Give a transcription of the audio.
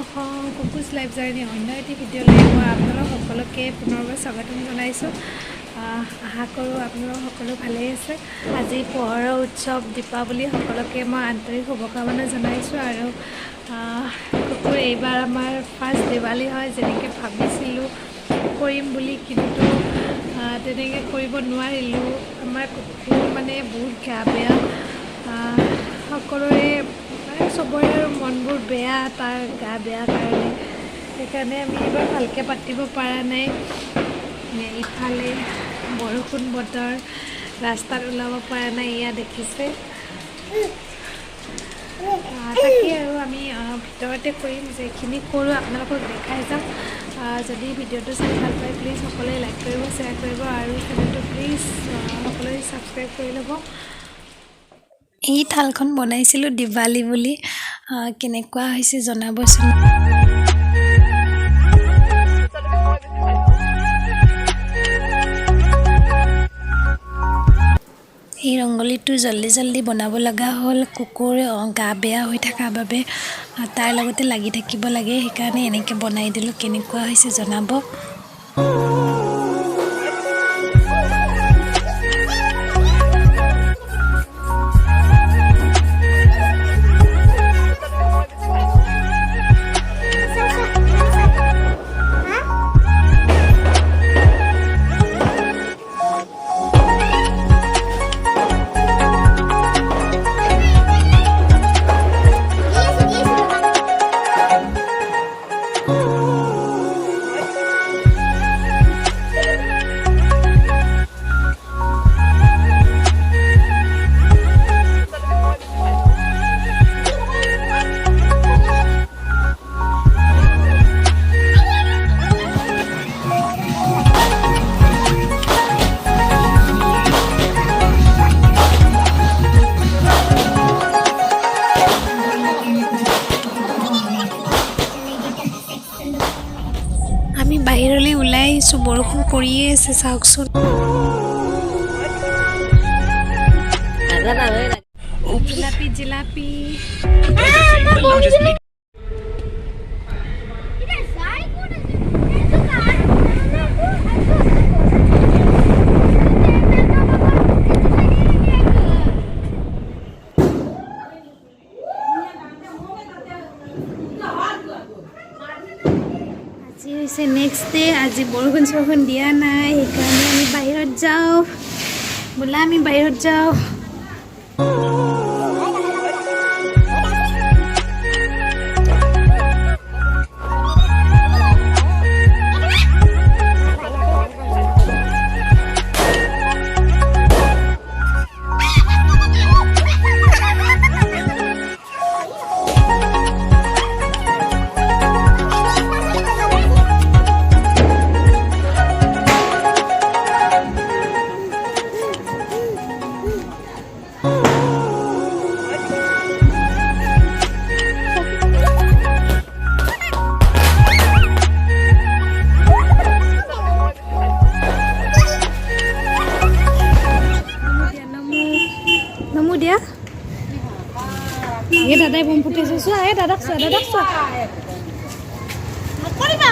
কুকুজ life journey অন্য এটি ভিডিঅ'লৈ মই আপোনালোক সকলোকে পুনৰবাৰ স্বাগতম জনাইছোঁ। আশা কৰোঁ আপোনালোক সকলো ভালেই আছে। আজি পোহৰৰ উৎসৱ দীপাৱলী সকলোকে মই আন্তৰিক শুভকামনা জনাইছোঁ। আৰু কুকুৰ এইবাৰ আমাৰ ফাৰ্ষ্ট দিৱালী হয়, যেনেকৈ ভাবিছিলোঁ কৰিম বুলি, কিন্তু তেনেকৈ কৰিব নোৱাৰিলোঁ। আমাৰ কুকুৰ মানে বহুত গা বেয়া, সকলোৰে চবৰে আৰু মনবোৰ বেয়া, তাৰ গা বেয়া কাৰণে। সেইকাৰণে আমি এইবাৰ ভালকৈ পাতিব পৰা নাই। ইফালে বৰষুণ বতৰ, ৰাস্তাত ওলাব পৰা নাই, এয়া দেখিছে। তাকে আৰু আমি ভিতৰতে কৰিম, যিখিনি কৰোঁ আপোনালোকক দেখাই যাম। যদি ভিডিঅ'টো চাই ভাল পায় প্লিজ সকলোৱে লাইক কৰিব, শ্বেয়াৰ কৰিব আৰু চেনেলটো প্লিজ সকলোৱে ছাবস্ক্ৰাইব কৰি ল'ব। এই থালখন বনাইছিলোঁ দিৱালী বুলি, কেনেকুৱা হৈছে জনাবচোন। এই ৰংগলীটো জল্দি বনাব লগা হ'ল। কুকুৰ গা বেয়া হৈ থকাৰ বাবে তাৰ লগতে লাগি থাকিব লাগে, সেইকাৰণে এনেকৈ বনাই দিলোঁ। কেনেকুৱা হৈছে জনাব। আমি বাহিৰলৈ ওলাই আহিছোঁ, বৰষুণ পৰিয়ে আছে, চাওকচোন। জিলাপি জিলাপি আজি হৈছে নেক্সট ডে। আজি বৰষুণ দিয়া নাই, সেইকাৰণে আমি বাহিৰত যাওঁ। বোলা আমি বাহিৰত যাওঁ। নমো দিয়া এই দাদাই বম ফুটাইছে, চোৱা এই দাদাক চোৱা, দাদাক চোৱা। নকৰিবা